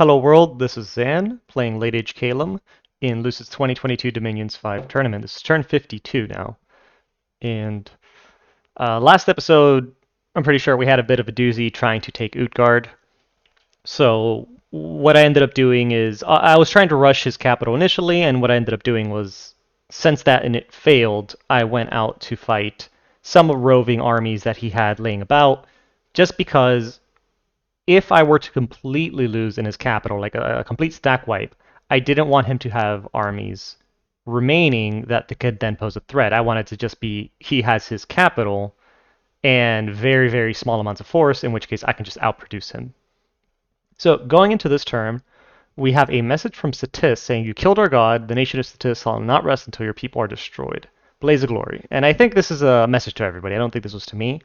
Hello world, this is Zan, playing Late Age Calum in Lucid's 2022 Dominions 5 tournament. This is turn 52 now. And last episode, I'm pretty sure we had a bit of a doozy trying to take Utgard. So what I ended up doing is, I was trying to rush his capital initially, and what I ended up doing was, since that and it failed, I went out to fight some roving armies that he had laying about, just because if I were to completely lose in his capital, like a complete stack wipe, I didn't want him to have armies remaining that could then pose a threat. I wanted to just be he has his capital and very, very small amounts of force, in which case I can just outproduce him. So going into this turn, we have a message from Satis saying, "You killed our god. The nation of Satis shall not rest until your people are destroyed. Blaze of glory." And I think this is a message to everybody. I don't think this was to me.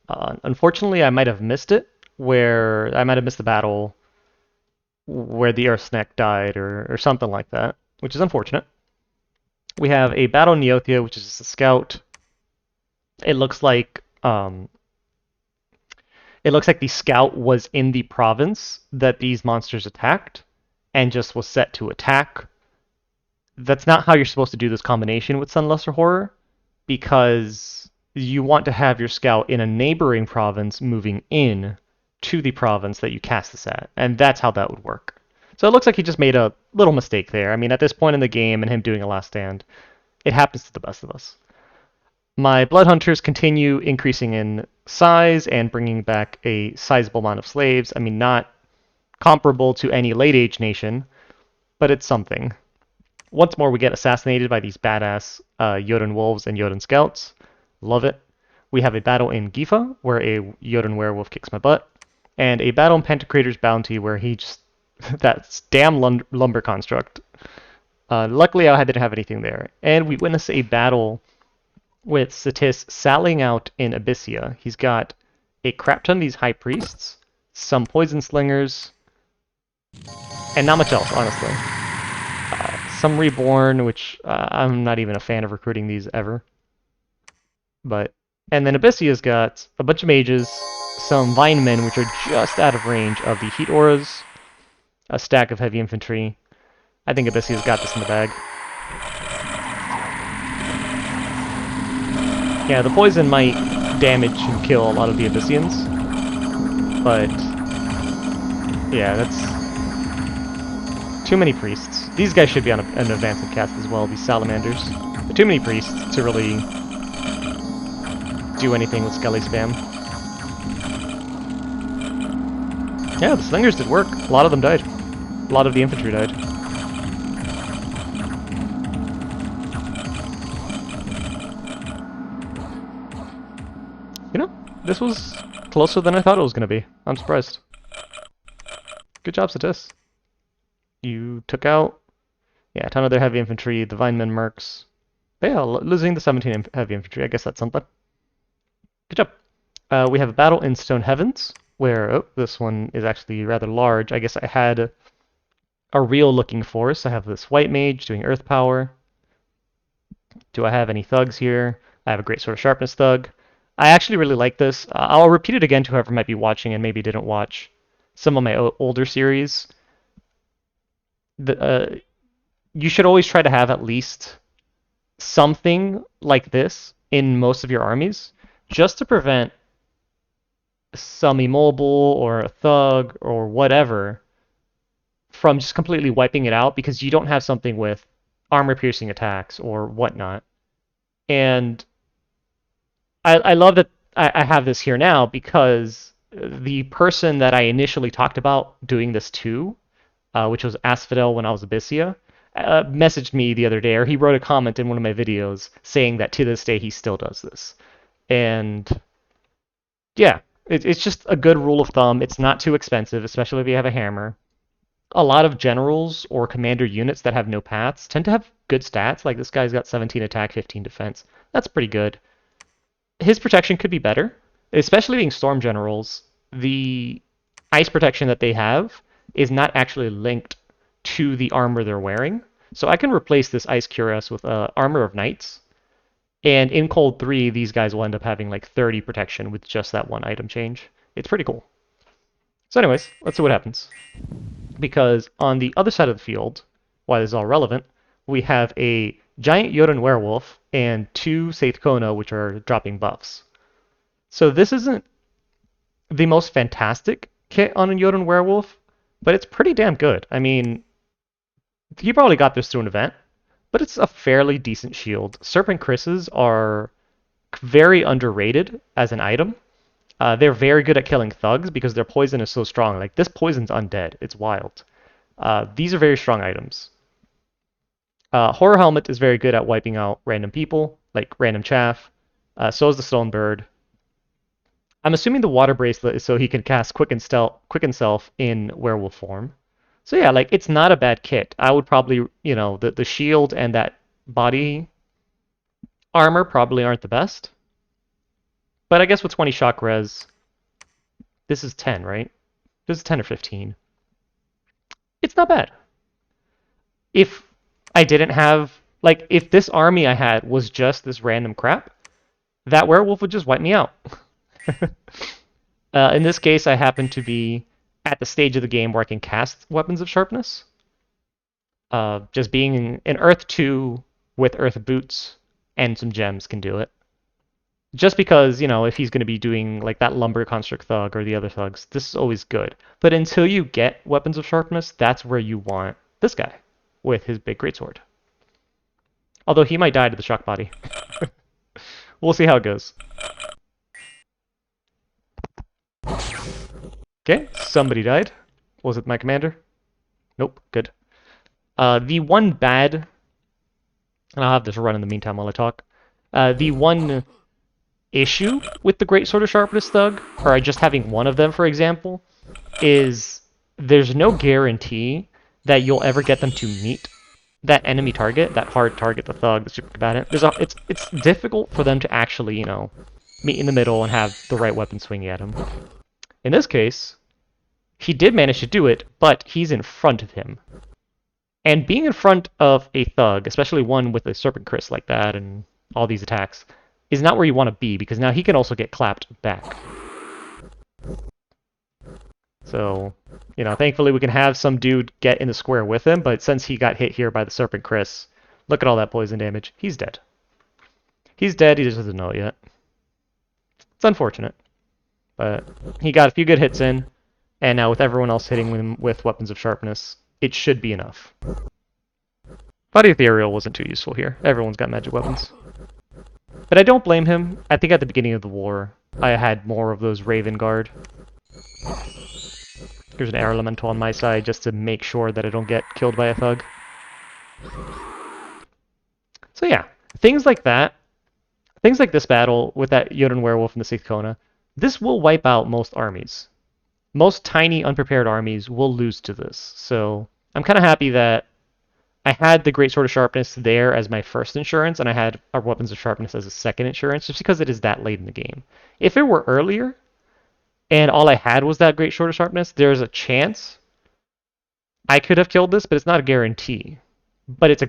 Unfortunately, I might have missed it, where I might have missed the battle where the Earthsnack died or something like that, which is unfortunate. We have a battle in Neothia, which is just a scout. It looks like the scout was in the province that these monsters attacked and just was set to attack. That's not how you're supposed to do this combination with Sunluster Horror, because you want to have your scout in a neighboring province moving in to the province that you cast this at, and that's how that would work. So it looks like he just made a little mistake there. I mean, at this point in the game and him doing a last stand, it happens to the best of us. My Blood Hunters continue increasing in size and bringing back a sizable amount of slaves. I mean, not comparable to any late age nation, but it's something. Once more, we get assassinated by these badass Jotun wolves and Jotun scouts. Love it. We have a battle in Gifa, where a Jotun werewolf kicks my butt, and a battle in Pantocrator's Bounty, where he just... that damn lumber construct. Luckily, I didn't have anything there. And we witness a battle with Satis sallying out in Abyssia. He's got a crap ton of these high priests, some poison slingers, and not much else, honestly. Some reborn, which I'm not even a fan of recruiting these ever. And then Abyssia's got a bunch of mages, some Vinemen, which are just out of range of the heat auras, a stack of heavy infantry. I think Abyssia's got this in the bag. Yeah, the poison might damage and kill a lot of the Abyssians, but yeah, that's too many priests. These guys should be on an advanced cast as well, these salamanders. But too many priests to really do anything with Skelly spam. Yeah, the slingers did work. A lot of them died. A lot of the infantry died. You know, this was closer than I thought it was going to be. I'm surprised. Good job, Satis. You took out, yeah, a ton of their heavy infantry, the Vinemen mercs. But yeah, losing the 17 heavy infantry, I guess that's something. Good job. We have a battle in Stone Heavens, where this one is actually rather large. I guess I had a real looking force. I have this white mage doing earth power. Do I have any thugs here? I have a great sword of sharpness thug. I actually really like this. I'll repeat it again to whoever might be watching and maybe didn't watch some of my older series. You should always try to have at least something like this in most of your armies, just to prevent some immobile or a thug or whatever from just completely wiping it out, because you don't have something with armor-piercing attacks or whatnot. And I love that I have this here now, because the person that I initially talked about doing this to, which was Asphodel when I was Abyssia, messaged me the other day, or he wrote a comment in one of my videos saying that to this day he still does this. And yeah, it's just a good rule of thumb. It's not too expensive, especially if you have a hammer. A lot of generals or commander units that have no paths tend to have good stats. Like this guy's got 17 attack, 15 defense. That's pretty good. His protection could be better, especially being storm generals. The ice protection that they have is not actually linked to the armor they're wearing. So I can replace this ice cuirass with armor of knights. And in Cold 3, these guys will end up having like 30 protection with just that one item change. It's pretty cool. So anyways, let's see what happens. because on the other side of the field, why this is all relevant, we have a giant Jotun werewolf and two Saith Kona, which are dropping buffs. So this isn't the most fantastic kit on a Jotun werewolf, but it's pretty damn good. I mean, you probably got this through an event, but it's a fairly decent shield. Serpent Chris's are very underrated as an item. They're very good at killing thugs because their poison is so strong. Like, this poison's undead. It's wild. These are very strong items. Horror Helmet is very good at wiping out random people, like random chaff. So is the Stone Bird. I'm assuming the Water Bracelet is so he can cast Quicken Self in werewolf form. So yeah, like, it's not a bad kit. I would probably, the shield and that body armor probably aren't the best. But I guess with 20 shock res, this is 10, right? This is 10 or 15. It's not bad. If I didn't have, like, if this army I had was just this random crap, that werewolf would just wipe me out. In this case, I happen to be at the stage of the game where I can cast Weapons of Sharpness. Just being in Earth 2 with Earth Boots and some gems can do it. Just because, if he's going to be doing like that Lumber Construct Thug or the other thugs, this is always good. But until you get Weapons of Sharpness, that's where you want this guy with his big greatsword. Although he might die to the shock body. We'll see how it goes. Okay, somebody died. Was it my commander? Nope, good. The one bad, and I'll have this run in the meantime while I talk. The one issue with the Great Sword of Sharpness Thug, or just having one of them, for example, is there's no guarantee that you'll ever get them to meet that enemy target, that hard target, the Thug, the super combatant. It's difficult for them to actually, meet in the middle and have the right weapon swinging at him. In this case, he did manage to do it, but he's in front of him. And being in front of a Thug, especially one with a Serpent Chris like that and all these attacks, is not where you want to be, because now he can also get clapped back. So, thankfully we can have some dude get in the square with him, but since he got hit here by the Serpent Chris, look at all that poison damage. He's dead. He's dead, he just doesn't know it yet. It's unfortunate. But he got a few good hits in, and now with everyone else hitting him with Weapons of Sharpness, it should be enough. Body Ethereal wasn't too useful here. Everyone's got magic weapons. But I don't blame him. I think at the beginning of the war, I had more of those Raven Guard. Here's an Air Elemental on my side just to make sure that I don't get killed by a Thug. So yeah, things like that. Things like this battle with that Jotun Werewolf and the Sixth Kona, this will wipe out most armies. Most tiny, unprepared armies will lose to this. So I'm kind of happy that I had the Great Sword of Sharpness there as my first insurance, and I had our Weapons of Sharpness as a second insurance, just because it is that late in the game. If it were earlier, and all I had was that Great Sword of Sharpness, there's a chance I could have killed this, but it's not a guarantee. But it's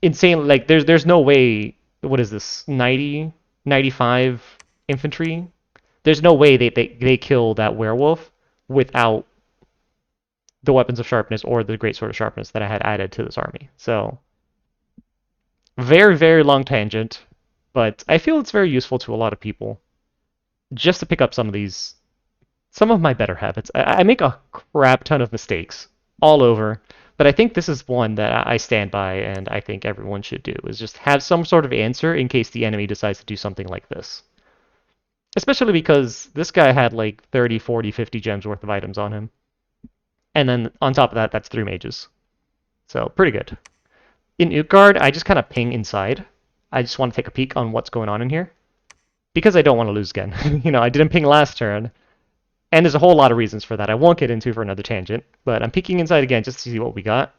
insane. Like, there's no way. What is this? 90, 95 infantry? There's no way they kill that werewolf without the Weapons of Sharpness or the Great Sword of Sharpness that I had added to this army. So, very, very long tangent, but I feel it's very useful to a lot of people just to pick up some of my better habits. I make a crap ton of mistakes all over, but I think this is one that I stand by and I think everyone should do, is just have some sort of answer in case the enemy decides to do something like this. Especially because this guy had like 30, 40, 50 gems worth of items on him. And then on top of that, that's 3 mages. So, pretty good. In Utgard, I just kind of ping inside. I just want to take a peek on what's going on in here. Because I don't want to lose again. I didn't ping last turn. And there's a whole lot of reasons for that I won't get into for another tangent. But I'm peeking inside again just to see what we got.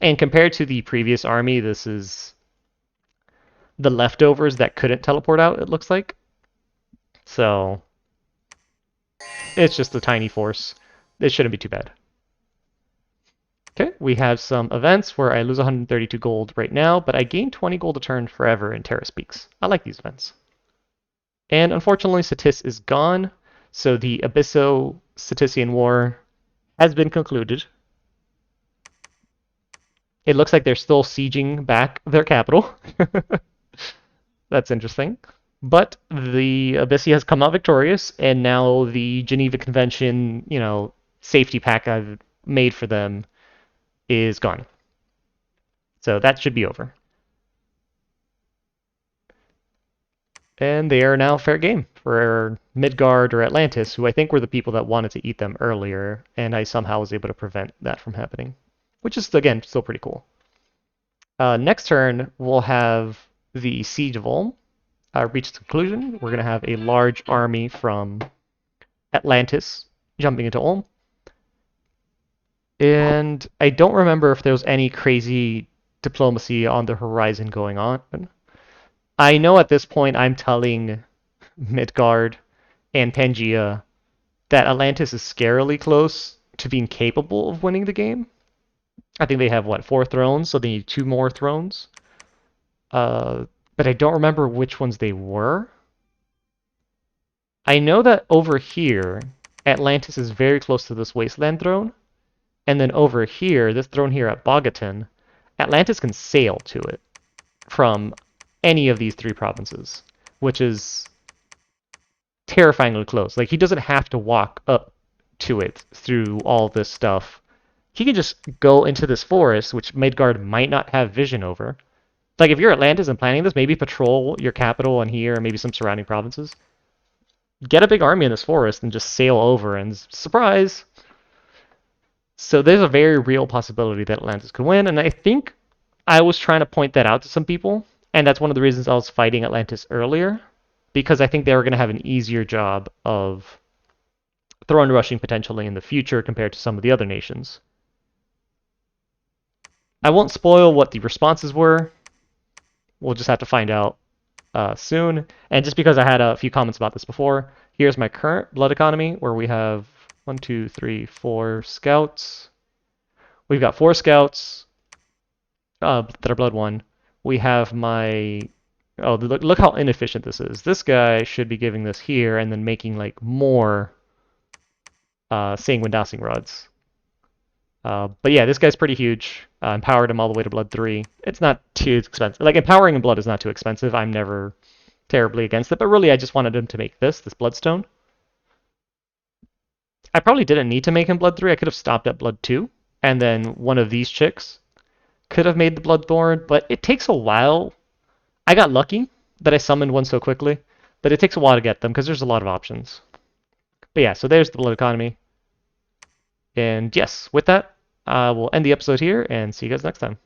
And compared to the previous army, this is the leftovers that couldn't teleport out, it looks like. So, it's just a tiny force. It shouldn't be too bad. Okay, we have some events where I lose 132 gold right now, but I gain 20 gold a turn forever in Terra Speaks. I like these events. And unfortunately, Satis is gone, so the Abysso-Satisian War has been concluded. It looks like they're still sieging back their capital. That's interesting. But the Abyssia has come out victorious, and now the Geneva Convention, safety pack I've made for them is gone. So that should be over. And they are now fair game for Midgard or Atlantis, who I think were the people that wanted to eat them earlier, and I somehow was able to prevent that from happening, which is, again, still pretty cool. Next turn, we'll have the Siege of Ulm reach its conclusion. We're going to have a large army from Atlantis jumping into Ulm. And I don't remember if there was any crazy diplomacy on the horizon going on. I know at this point I'm telling Midgard and Pangaea that Atlantis is scarily close to being capable of winning the game. I think they have, 4 thrones, so they need 2 more thrones. But I don't remember which ones they were. I know that over here, Atlantis is very close to this Wasteland throne. And then over here, this throne here at Bogaton, Atlantis can sail to it from any of these 3 provinces, which is terrifyingly close. Like, he doesn't have to walk up to it through all this stuff. He can just go into this forest, which Midgard might not have vision over. Like, if you're Atlantis and planning this, maybe patrol your capital and here, maybe some surrounding provinces. Get a big army in this forest and just sail over, and surprise! So there's a very real possibility that Atlantis could win, and I think I was trying to point that out to some people, and that's one of the reasons I was fighting Atlantis earlier, because I think they were going to have an easier job of throne rushing potentially in the future compared to some of the other nations. I won't spoil what the responses were. We'll just have to find out soon. And just because I had a few comments about this before, here's my current blood economy, where we have 1, 2, 3, 4 scouts. We've got 4 scouts that are blood 1. We have my... Oh, look how inefficient this is. This guy should be giving this here and then making like more Sanguine Dowsing Rods. But yeah, this guy's pretty huge. Empowered him all the way to blood 3. It's not too expensive. Like, empowering in blood is not too expensive. I'm never terribly against it. But really, I just wanted him to make this bloodstone. I probably didn't need to make him blood 3. I could have stopped at blood 2. And then one of these chicks could have made the bloodthorn. But it takes a while. I got lucky that I summoned one so quickly. But it takes a while to get them because there's a lot of options. But yeah, so there's the blood economy. And yes, with that, we'll end the episode here and see you guys next time.